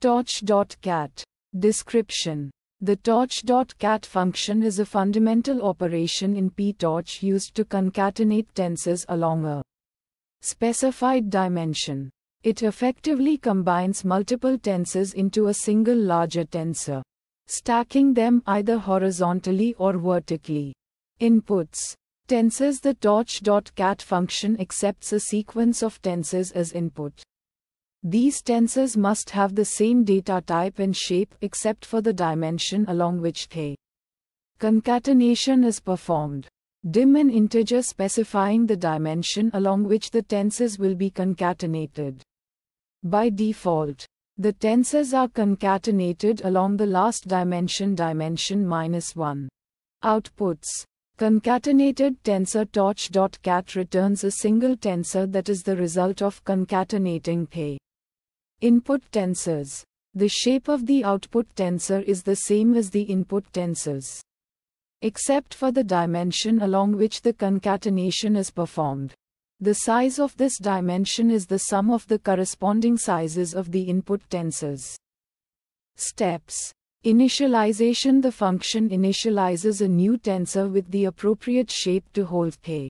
Torch.cat. Description. The torch.cat function is a fundamental operation in PTorch used to concatenate tensors along a specified dimension. It effectively combines multiple tensors into a single larger tensor, stacking them either horizontally or vertically. Inputs. Tensors. The torch.cat function accepts a sequence of tensors as input. These tensors must have the same data type and shape except for the dimension along which the concatenation is performed. Dim an integer specifying the dimension along which the tensors will be concatenated. By default, the tensors are concatenated along the last dimension -1. Outputs. Concatenated tensor. Torch.cat returns a single tensor that is the result of concatenating the input tensors. The shape of the output tensor is the same as the input tensors, except for the dimension along which the concatenation is performed. The size of this dimension is the sum of the corresponding sizes of the input tensors. Steps. Initialization. The function initializes a new tensor with the appropriate shape to hold the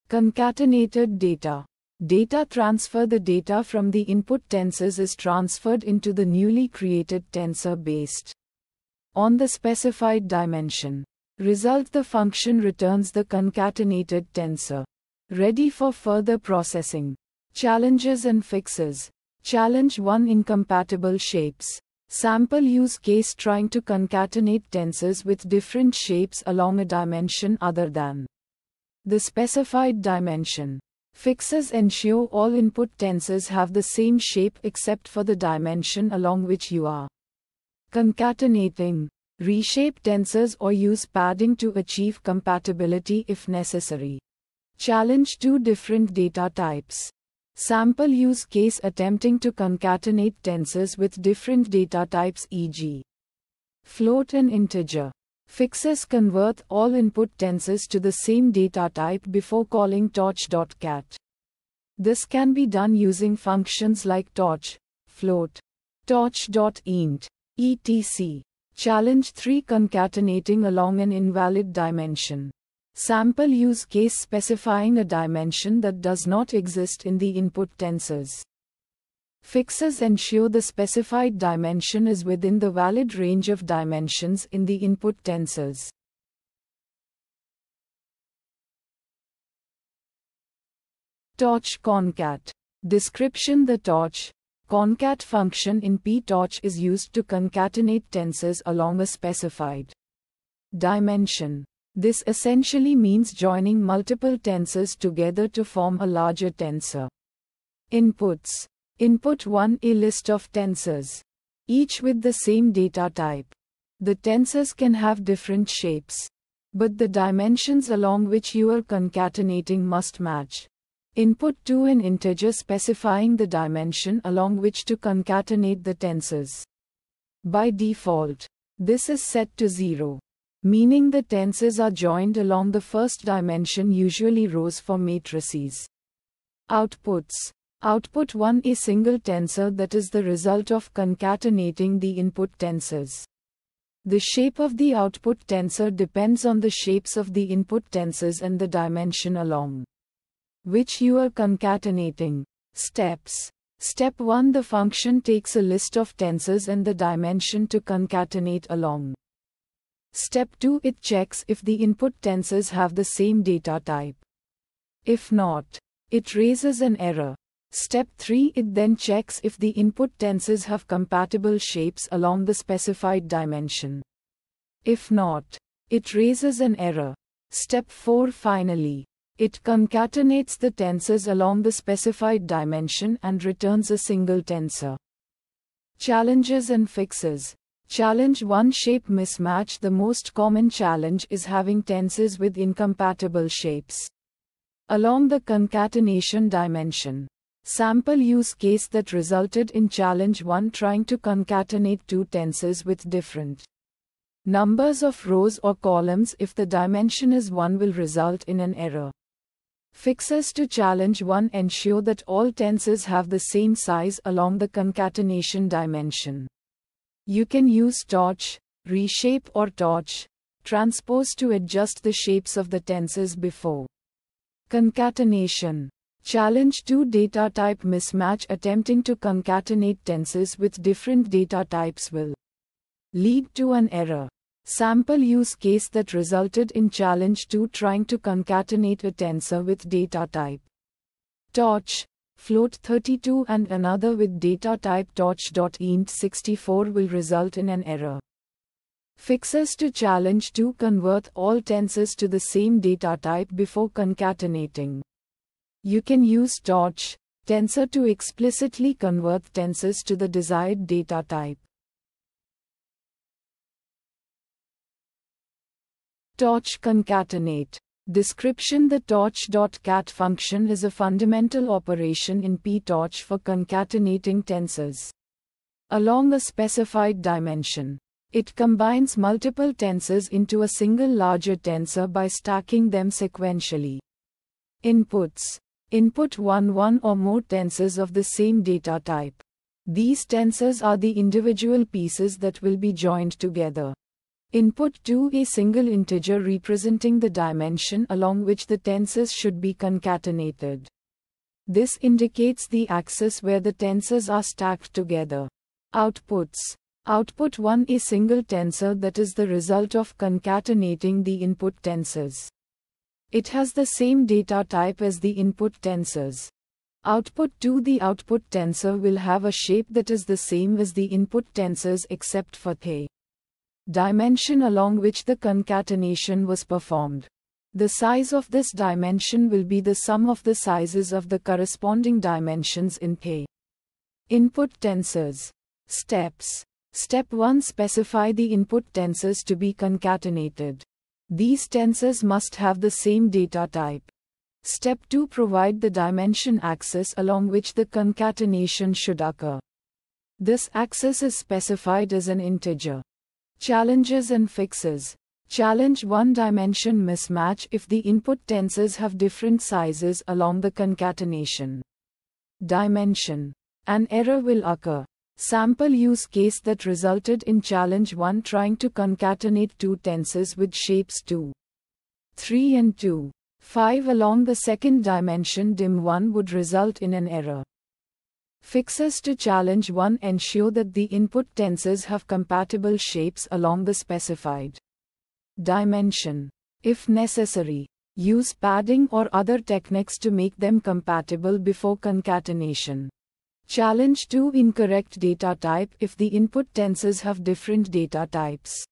concatenated data. Data transfer. The data from the input tensors is transferred into the newly created tensor based on the specified dimension. Result. The function returns the concatenated tensor, ready for further processing. Challenges and fixes. Challenge 1. Incompatible shapes. Sample use case trying to concatenate tensors with different shapes along a dimension other than the specified dimension. Fixes. Ensure all input tensors have the same shape except for the dimension along which you are concatenating. Reshape tensors or use padding to achieve compatibility if necessary. Challenge 2. Different data types. Sample use case attempting to concatenate tensors with different data types, e.g., float and integer. Fixes. Convert all input tensors to the same data type before calling torch.cat. This can be done using functions like torch, float, torch.int, etc. Challenge 3. Concatenating along an invalid dimension. Sample use case specifying a dimension that does not exist in the input tensors. Fixes. Ensure the specified dimension is within the valid range of dimensions in the input tensors. Torch concat. Description. The torch concat function in PTorch is used to concatenate tensors along a specified dimension. This essentially means joining multiple tensors together to form a larger tensor. Inputs. Input 1. A list of tensors, each with the same data type. The tensors can have different shapes, but the dimensions along which you are concatenating must match. Input 2. An integer specifying the dimension along which to concatenate the tensors. By default, this is set to 0. Meaning the tensors are joined along the first dimension, usually rows for matrices. Outputs. Output 1. A single tensor that is the result of concatenating the input tensors. The shape of the output tensor depends on the shapes of the input tensors and the dimension along which you are concatenating. Steps. Step 1. The function takes a list of tensors and the dimension to concatenate along. Step 2. It checks if the input tensors have the same data type. If not, it raises an error. Step 3. It then checks if the input tensors have compatible shapes along the specified dimension. If not, it raises an error. Step 4. Finally, it concatenates the tensors along the specified dimension and returns a single tensor. Challenges and fixes. Challenge 1. Shape mismatch. The most common challenge is having tensors with incompatible shapes along the concatenation dimension. Sample use case that resulted in challenge 1 trying to concatenate two tensors with different numbers of rows or columns. If the dimension is 1, will result in an error. Fixes to challenge 1 ensure that all tensors have the same size along the concatenation dimension. You can use torch, reshape or torch, transpose to adjust the shapes of the tensors before concatenation. Challenge 2 data type mismatch. Attempting to concatenate tensors with different data types will lead to an error. Sample use case that resulted in challenge 2 trying to concatenate a tensor with data type torch, float32 and another with data type torch.int64 will result in an error. Fixes to challenge 2 convert all tensors to the same data type before concatenating. You can use torch tensor to explicitly convert tensors to the desired data type. Torch concatenate. Description: the torch.cat function is a fundamental operation in PTorch for concatenating tensors along a specified dimension. It combines multiple tensors into a single larger tensor by stacking them sequentially. Inputs: input 1 or more tensors of the same data type. These tensors are the individual pieces that will be joined together. Input 2 a single integer representing the dimension along which the tensors should be concatenated. This indicates the axis where the tensors are stacked together. Outputs: output 1 a single tensor that is the result of concatenating the input tensors. It has the same data type as the input tensors. Output 2 the output tensor will have a shape that is the same as the input tensors except for the dimension along which the concatenation was performed. The size of this dimension will be the sum of the sizes of the corresponding dimensions in the input tensors. Steps: Step 1 specify the input tensors to be concatenated. These tensors must have the same data type. Step 2 provide the dimension axis along which the concatenation should occur. This axis is specified as an integer. Challenges and fixes. Challenge 1 dimension mismatch if the input tensors have different sizes along the concatenation dimension. An error will occur. Sample use case that resulted in challenge 1 trying to concatenate two tensors with shapes 2, 3 and 2, 5 along the second dimension dim1 would result in an error. Fixes to challenge 1 ensure that the input tensors have compatible shapes along the specified dimension. If necessary, use padding or other techniques to make them compatible before concatenation. Challenge 2 incorrect data type if the input tensors have different data types.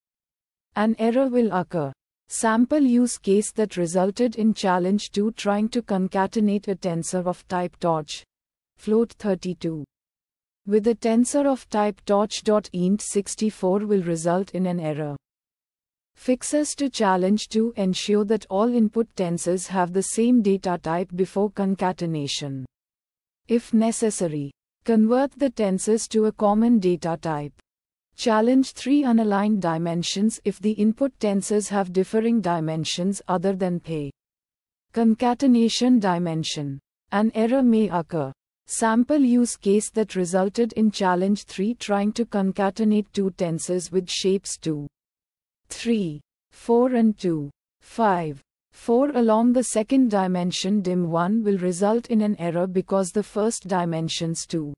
An error will occur. Sample use case that resulted in challenge 2 trying to concatenate a tensor of type torch, float32, with a tensor of type torch.int64 will result in an error. Fixes to challenge 2 ensure that all input tensors have the same data type before concatenation. If necessary, convert the tensors to a common data type. Challenge 3 unaligned dimensions if the input tensors have differing dimensions other than the concatenation dimension. An error may occur. Sample use case that resulted in challenge 3 trying to concatenate two tensors with shapes 2, 3, 4 and 2, 5. 4 along the second dimension dim1 will result in an error because the first dimensions 2,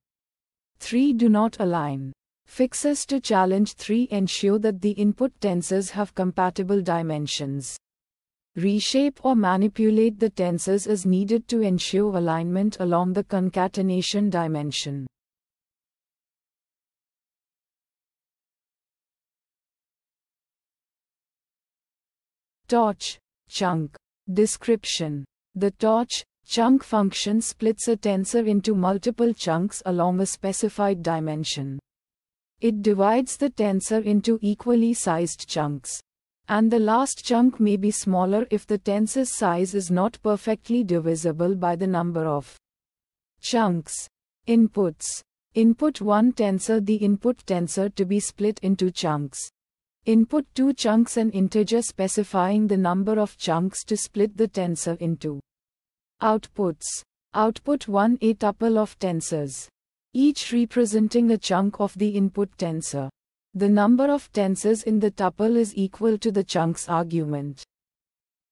3 do not align. Fixes to challenge 3 ensure that the input tensors have compatible dimensions. Reshape or manipulate the tensors as needed to ensure alignment along the concatenation dimension. Torch chunk. Description: the torch chunk function splits a tensor into multiple chunks along a specified dimension. It divides the tensor into equally sized chunks, and the last chunk may be smaller if the tensor's size is not perfectly divisible by the number of chunks. Inputs: input 1 tensor, the input tensor to be split into chunks. Input 2 chunks, an integer specifying the number of chunks to split the tensor into. Outputs. Output 1, a tuple of tensors, each representing a chunk of the input tensor. The number of tensors in the tuple is equal to the chunk's argument.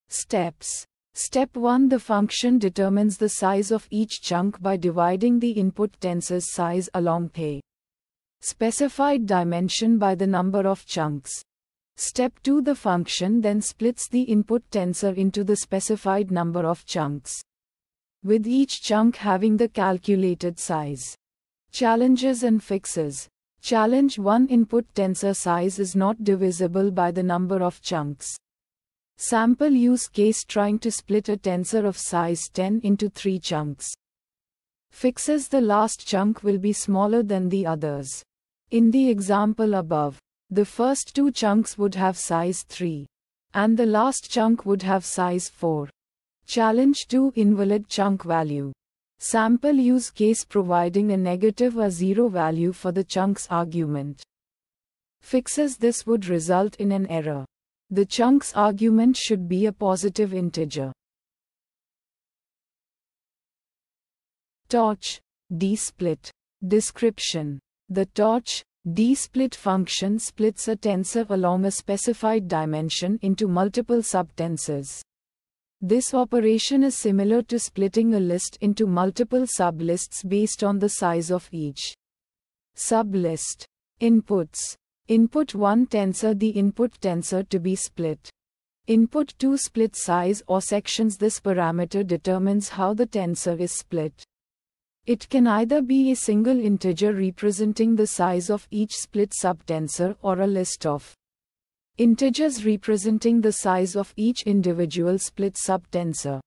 Steps. Step 1. The function determines the size of each chunk by dividing the input tensor's size along the specified dimension by the number of chunks. Step 2. The function then splits the input tensor into the specified number of chunks, with each chunk having the calculated size. Challenges and fixes. Challenge 1. Input tensor size is not divisible by the number of chunks. Sample use case trying to split a tensor of size 10 into 3 chunks. Fixes. The last chunk will be smaller than the others. In the example above, the first 2 chunks would have size 3, and the last chunk would have size 4. Challenge 2. Invalid chunk value. Sample use case providing a negative or 0 value for the chunk's argument. Fixes. This would result in an error. The chunk's argument should be a positive integer. Torch, dsplit. Description. The torch, dsplit function splits a tensor along a specified dimension into multiple subtensors. This operation is similar to splitting a list into multiple sublists based on the size of each sublist. Inputs. Input 1 tensor. The input tensor to be split. Input 2 split size or sections. This parameter determines how the tensor is split. It can either be a single integer representing the size of each split subtensor or a list of integers representing the size of each individual split subtensor.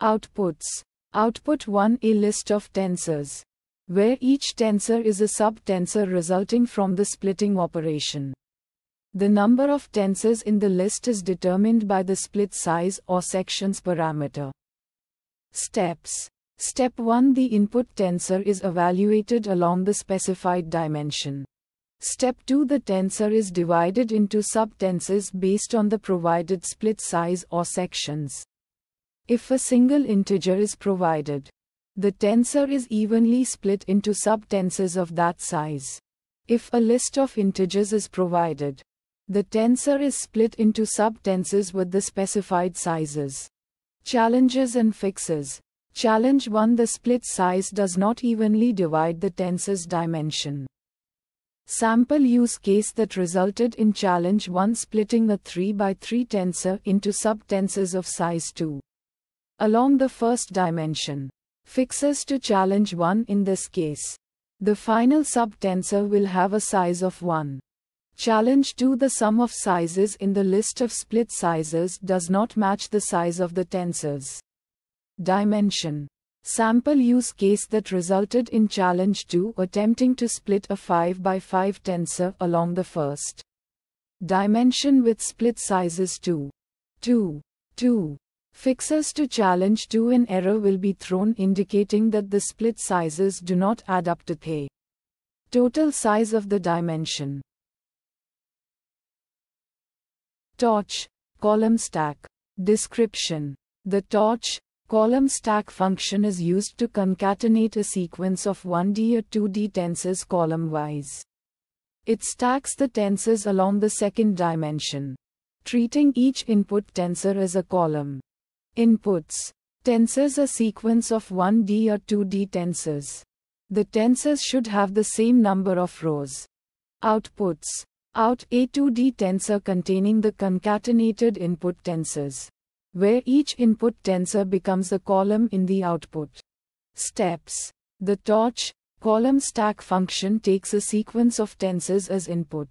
Outputs. Output 1. A list of tensors, where each tensor is a subtensor resulting from the splitting operation. The number of tensors in the list is determined by the split size or sections parameter. Steps. Step 1. The input tensor is evaluated along the specified dimension. Step 2. The tensor is divided into subtensors based on the provided split size or sections. If a single integer is provided, the tensor is evenly split into subtensors of that size. If a list of integers is provided, the tensor is split into subtensors with the specified sizes. Challenges and fixes. Challenge 1. The split size does not evenly divide the tensor's dimension. Sample use case that resulted in challenge 1 splitting a 3 by 3 tensor into subtensors of size 2 along the first dimension. Fixes to challenge 1. In this case, the final subtensor will have a size of 1. Challenge 2. The sum of sizes in the list of split sizes does not match the size of the tensors dimension. Sample use case that resulted in challenge 2 attempting to split a 5 by 5 tensor along the first dimension with split sizes 2, 2, 2. Fixes to challenge 2. An error will be thrown indicating that the split sizes do not add up to the total size of the dimension. Torch, column stack. Description. The torch, column stack function is used to concatenate a sequence of 1D or 2D tensors column-wise. It stacks the tensors along the second dimension, treating each input tensor as a column. Inputs. Tensors. A sequence of 1D or 2D tensors. The tensors should have the same number of rows. Outputs. Out. A 2D tensor containing the concatenated input tensors, where each input tensor becomes a column in the output. Steps. The torch, column stack function takes a sequence of tensors as input.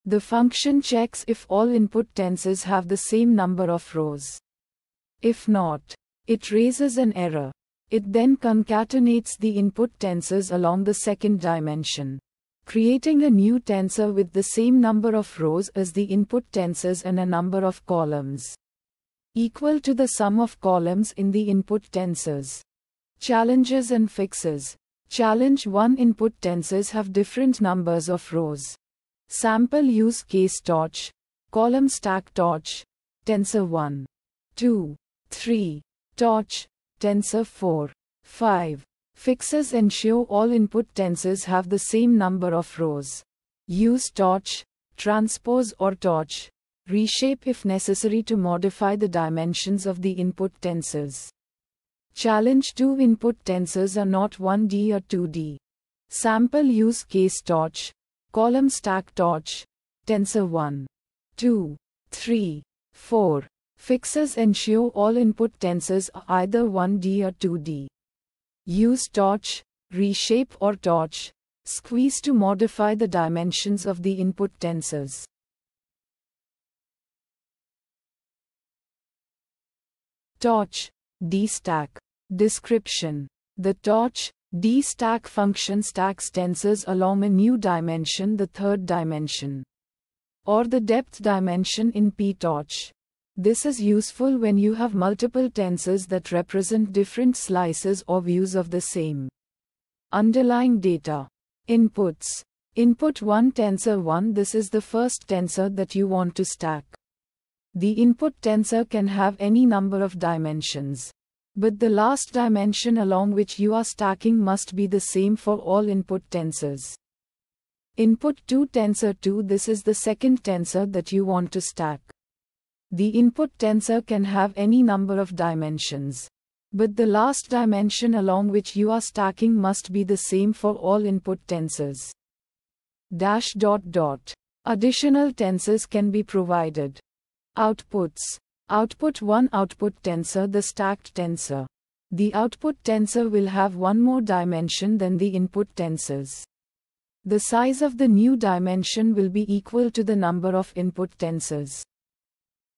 The function checks if all input tensors have the same number of rows. If not, it raises an error. It then concatenates the input tensors along the second dimension, creating a new tensor with the same number of rows as the input tensors and a number of columns equal to the sum of columns in the input tensors. Challenges and fixes. Challenge 1. Input tensors have different numbers of rows. Sample use case torch, column stack torch, tensor 1, 2, 3, torch, Tensor 4. 5. Fixes ensure all input tensors have the same number of rows. Use torch, transpose or torch, reshape if necessary to modify the dimensions of the input tensors. Challenge 2 input tensors are not 1D or 2D. Sample use case torch, column stack torch, tensor 1, 2, 3, 4. Fixes ensure all input tensors are either 1D or 2D. Use torch, reshape or torch, squeeze to modify the dimensions of the input tensors. Torch, dstack. Description. The torch, dstack function stacks tensors along a new dimension, the third dimension, or the depth dimension in ptorch. This is useful when you have multiple tensors that represent different slices or views of the same underlying data. Inputs. Input 1 tensor 1. This is the first tensor that you want to stack. The input tensor can have any number of dimensions, but the last dimension along which you are stacking must be the same for all input tensors. Input 2 tensor 2. This is the second tensor that you want to stack. The input tensor can have any number of dimensions, but the last dimension along which you are stacking must be the same for all input tensors. Additional tensors can be provided. Outputs. Output 1 output tensor, the stacked tensor. The output tensor will have one more dimension than the input tensors. The size of the new dimension will be equal to the number of input tensors.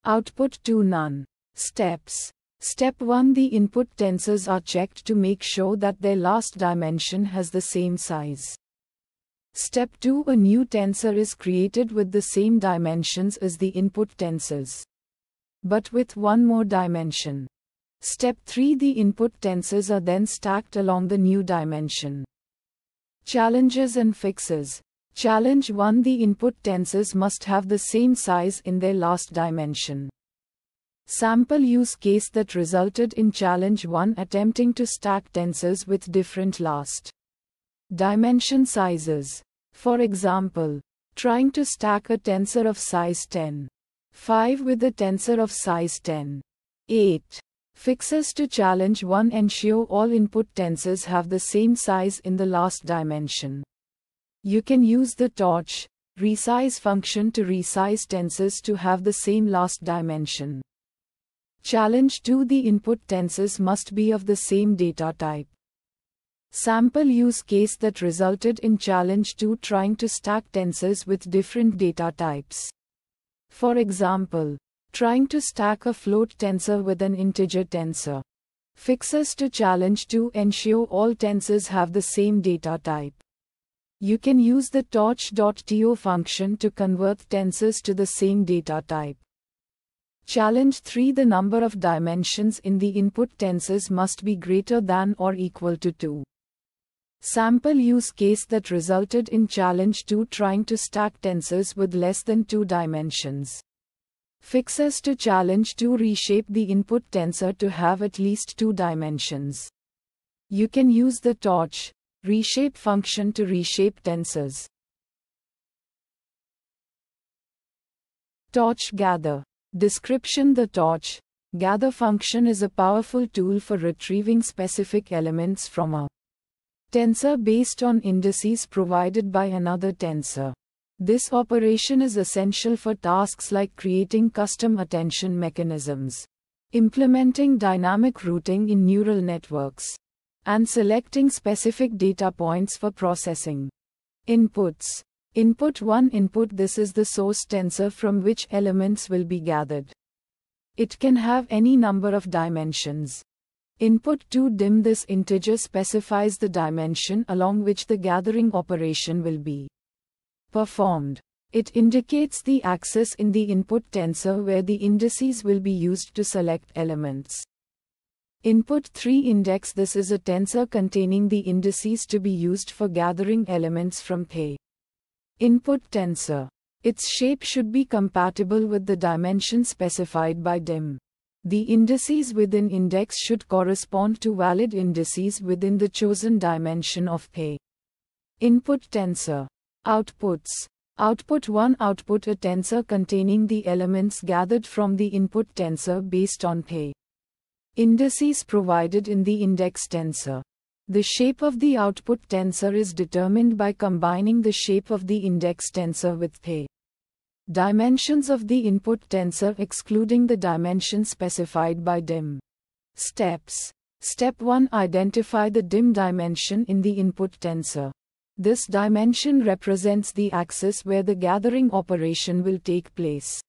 Output 2 none. Steps. Step 1. The input tensors are checked to make sure that their last dimension has the same size. Step 2. A new tensor is created with the same dimensions as the input tensors, but with one more dimension. Step 3. The input tensors are then stacked along the new dimension. Challenges and fixes. Challenge 1. The input tensors must have the same size in their last dimension. Sample use case that resulted in challenge 1 attempting to stack tensors with different last dimension sizes. For example, trying to stack a tensor of size 10, 5 with a tensor of size 10, 8. Fixes to challenge 1. Ensure all input tensors have the same size in the last dimension. You can use the torch, resize function to resize tensors to have the same last dimension. Challenge 2. The input tensors must be of the same data type. Sample use case that resulted in challenge 2 trying to stack tensors with different data types. For example, trying to stack a float tensor with an integer tensor. Fixes to challenge 2. Ensure all tensors have the same data type. You can use the torch.to function to convert tensors to the same data type. Challenge 3. The number of dimensions in the input tensors must be greater than or equal to 2. Sample use case that resulted in challenge 2 trying to stack tensors with less than 2 dimensions. Fixes to challenge 2. Reshape the input tensor to have at least 2 dimensions. You can use the torch, reshape function to reshape tensors. Torch gather. Description. The torch gather function is a powerful tool for retrieving specific elements from a tensor based on indices provided by another tensor. This operation is essential for tasks like creating custom attention mechanisms, implementing dynamic routing in neural networks, and selecting specific data points for processing. Inputs. Input 1 input. This is the source tensor from which elements will be gathered. It can have any number of dimensions. Input 2 dim. This integer specifies the dimension along which the gathering operation will be performed. It indicates the axis in the input tensor where the indices will be used to select elements. Input 3 index. This is a tensor containing the indices to be used for gathering elements from the input tensor. Its shape should be compatible with the dimension specified by dim. The indices within index should correspond to valid indices within the chosen dimension of P. Input tensor. Outputs. Output 1. Output a tensor containing the elements gathered from the input tensor based on P. Indices provided in the index tensor. The shape of the output tensor is determined by combining the shape of the index tensor with P. Dimensions of the input tensor excluding the dimension specified by dim. Steps. Step 1. Identify the dim dimension in the input tensor. This dimension represents the axis where the gathering operation will take place.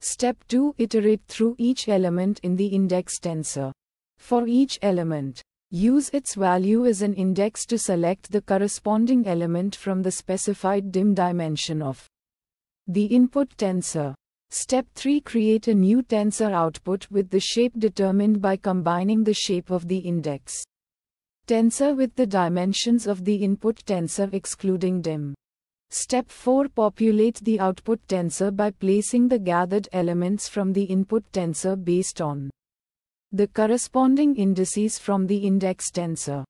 Step 2. Iterate through each element in the index tensor. For each element, use its value as an index to select the corresponding element from the specified dim dimension of the input tensor. Step 3. Create a new tensor output with the shape determined by combining the shape of the index tensor with the dimensions of the input tensor excluding dim. Step 4. Populate the output tensor by placing the gathered elements from the input tensor based on the corresponding indices from the index tensor.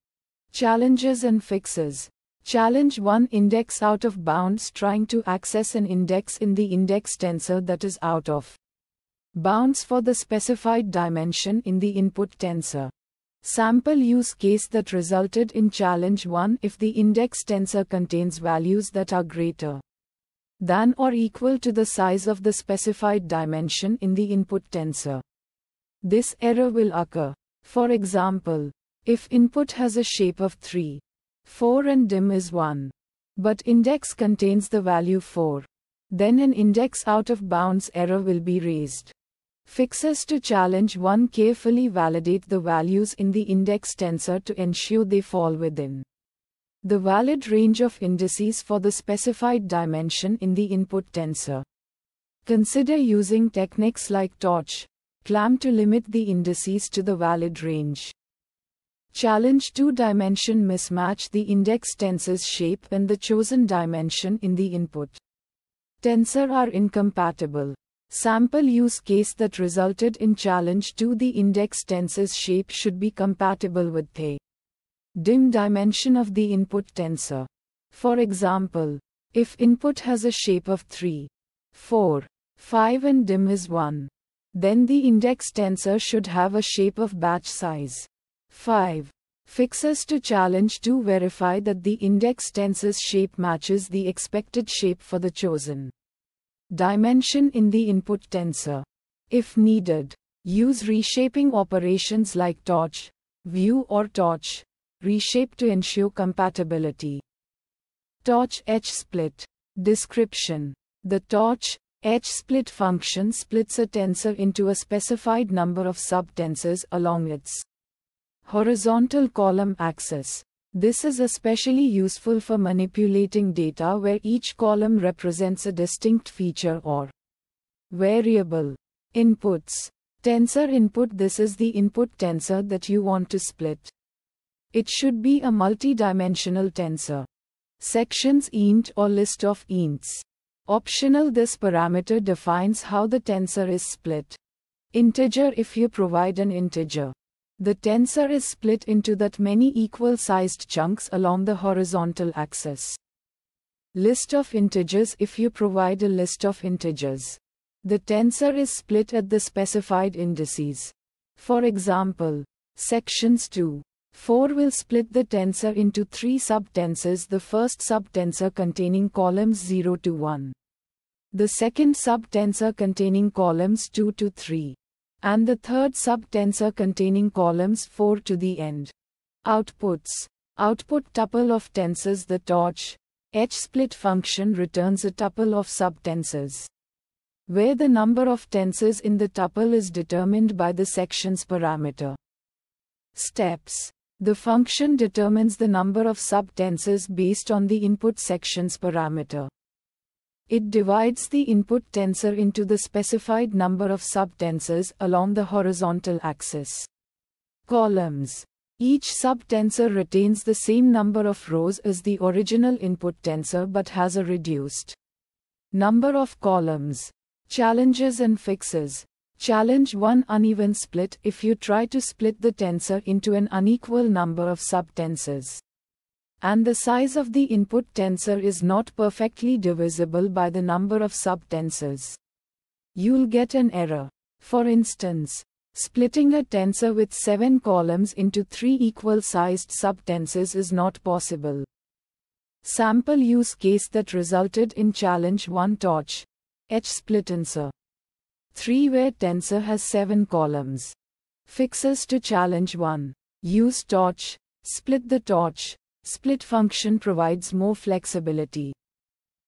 Challenges and fixes. Challenge 1. Index out of bounds. Trying to access an index in the index tensor that is out of bounds for the specified dimension in the input tensor. Sample use case that resulted in challenge 1. If the index tensor contains values that are greater than or equal to the size of the specified dimension in the input tensor, this error will occur. For example, if input has a shape of 3, 4 and dim is 1, but index contains the value 4, then an index out of bounds error will be raised. Fixes to challenge 1. Carefully validate the values in the index tensor to ensure they fall within the valid range of indices for the specified dimension in the input tensor. Consider using techniques like torch, clamp to limit the indices to the valid range. Challenge 2. Dimension mismatch. The index tensor's shape and the chosen dimension in the input tensor are incompatible. Sample use case that resulted in challenge 2. The index tensor's shape should be compatible with the dim dimension of the input tensor. For example, if input has a shape of 3, 4, 5 and dim is 1, then the index tensor should have a shape of batch size 5. Fixes to challenge 2. Verify that the index tensor's shape matches the expected shape for the chosen dimension in the input tensor. If needed, use reshaping operations like torch, view or torch, reshape to ensure compatibility. Torch H split. Description. The torch H split function splits a tensor into a specified number of subtensors along its horizontal column axis. This is especially useful for manipulating data where each column represents a distinct feature or variable. Inputs. Tensor input. This is the input tensor that you want to split. It should be a multi-dimensional tensor. Sections int or list of ints. Optional. This parameter defines how the tensor is split. Integer. If you provide an integer, the tensor is split into that many equal-sized chunks along the horizontal axis. List of integers. If you provide a list of integers, the tensor is split at the specified indices. For example, sections 2, 4 will split the tensor into 3 subtensors. The first subtensor containing columns 0 to 1. The second subtensor containing columns 2 to 3. And the third subtensor containing columns 4 to the end. Outputs. Output tuple of tensors. The torch H split function returns a tuple of subtensors, where the number of tensors in the tuple is determined by the sections parameter. Steps. The function determines the number of subtensors based on the input sections parameter. It divides the input tensor into the specified number of subtensors along the horizontal axis. Columns. Each subtensor retains the same number of rows as the original input tensor but has a reduced number of columns. Challenges and fixes. Challenge 1 Uneven split. If you try to split the tensor into an unequal number of subtensors, and the size of the input tensor is not perfectly divisible by the number of subtensors, you'll get an error. For instance, splitting a tensor with 7 columns into 3 equal-sized subtensors is not possible. Sample use case that resulted in challenge 1 Torch H-split tensor 3 where tensor has 7 columns. Fixes to challenge 1. Use torch. Split. The torch split function provides more flexibility.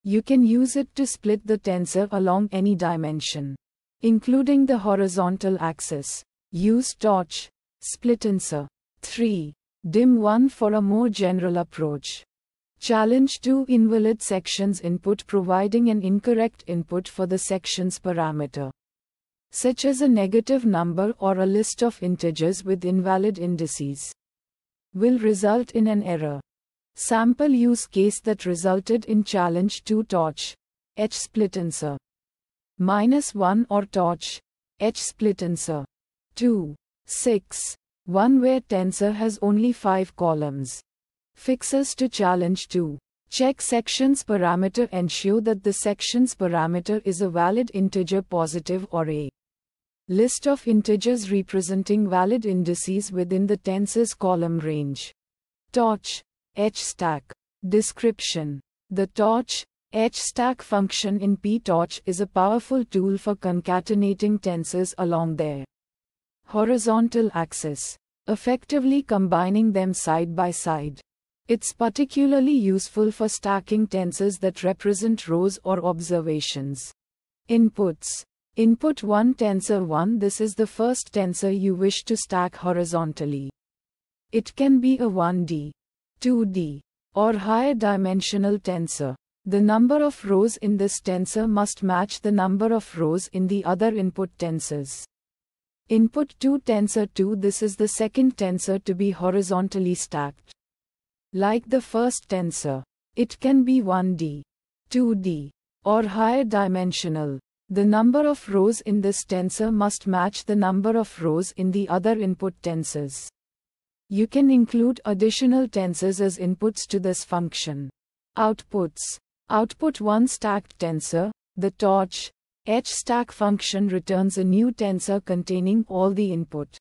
You can use it to split the tensor along any dimension, including the horizontal axis. Use torch split tensor 3. Dim 1 for a more general approach. Challenge 2 Invalid sections input. Providing an incorrect input for the sections parameter, such as a negative number or a list of integers with invalid indices, will result in an error. Sample use case that resulted in challenge 2 Torch H-split tensor -1 or Torch H-split tensor 2, 6, 1 where tensor has only 5 columns. Fixes to challenge 2. Check sections parameter. Ensure that the sections parameter is a valid integer positive or a list of integers representing valid indices within the tensor's column range. Torch H-stack description. The torch H-stack function in PTorch is a powerful tool for concatenating tensors along their horizontal axis, effectively combining them side by side. It's particularly useful for stacking tensors that represent rows or observations. Inputs. Input 1 Tensor 1. This is the first tensor you wish to stack horizontally. It can be a 1D, 2D, or higher dimensional tensor. The number of rows in this tensor must match the number of rows in the other input tensors. Input 2 Tensor 2. This is the second tensor to be horizontally stacked. Like the first tensor, it can be 1D, 2D, or higher dimensional. The number of rows in this tensor must match the number of rows in the other input tensors. You can include additional tensors as inputs to this function. Outputs. Output 1 Stacked tensor. The torch H-stack function returns a new tensor containing all the input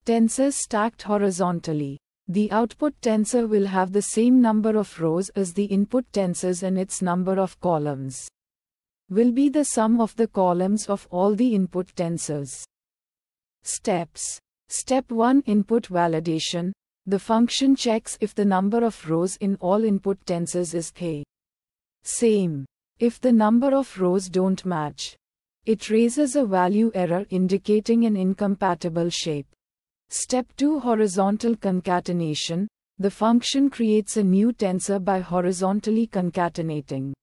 tensors stacked horizontally. The output tensor will have the same number of rows as the input tensors, and its number of columns will be the sum of the columns of all the input tensors. Steps. Step 1 Input validation. The function checks if the number of rows in all input tensors is the same. If the number of rows don't match, it raises a value error indicating an incompatible shape. Step 2 Horizontal concatenation. The function creates a new tensor by horizontally concatenating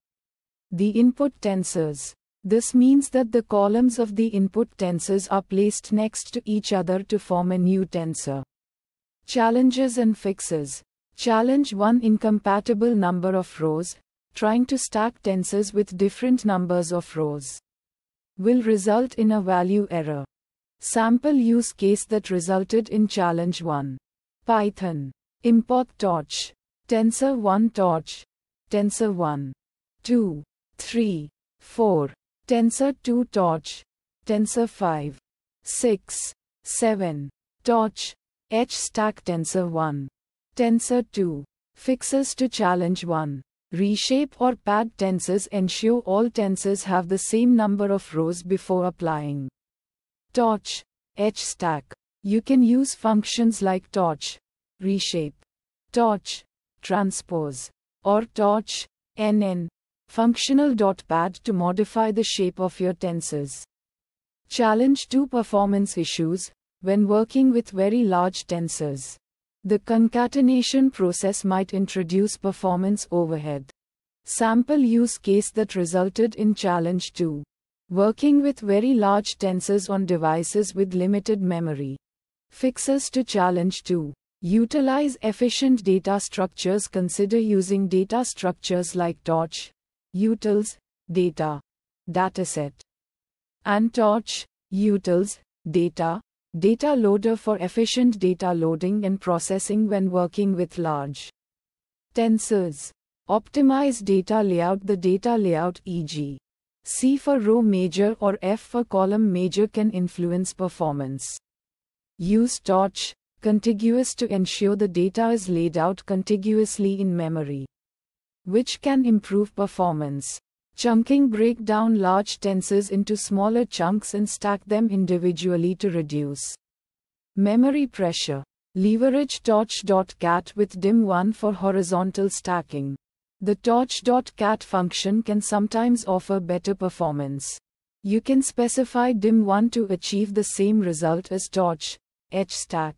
the input tensors. This means that the columns of the input tensors are placed next to each other to form a new tensor. Challenges and fixes. Challenge 1 Incompatible number of rows. Trying to stack tensors with different numbers of rows will result in a value error. Sample use case that resulted in challenge 1. Python. Import torch. Tensor 1 torch. Tensor 1, 2, 3, 4. Tensor 2 torch. Tensor 5, 6, 7. Torch. H-stack tensor 1. Tensor 2. Fixes to challenge 1. Reshape or pad tensors. Ensure all tensors have the same number of rows before applying torch H-stack. You can use functions like torch reshape, torch transpose, or torch NN functional.pad to modify the shape of your tensors. Challenge 2 Performance issues. When working with very large tensors, the concatenation process might introduce performance overhead. Sample use case that resulted in challenge 2. Working with very large tensors on devices with limited memory. Fixes to challenge 2. Utilize efficient data structures. Consider using data structures like torch, utils, data, dataset, and torch Utils, data loader for efficient data loading and processing when working with large tensors. Optimize data layout. The data layout, e.g., C for row major or F for column major, can influence performance. Use Torch contiguous to ensure the data is laid out contiguously in memory, which can improve performance. Chunking: break down large tensors into smaller chunks and stack them individually to reduce memory pressure. Leverage Torch.cat with dim1 for horizontal stacking. The Torch.cat function can sometimes offer better performance. You can specify dim1 to achieve the same result as Torch, HStack.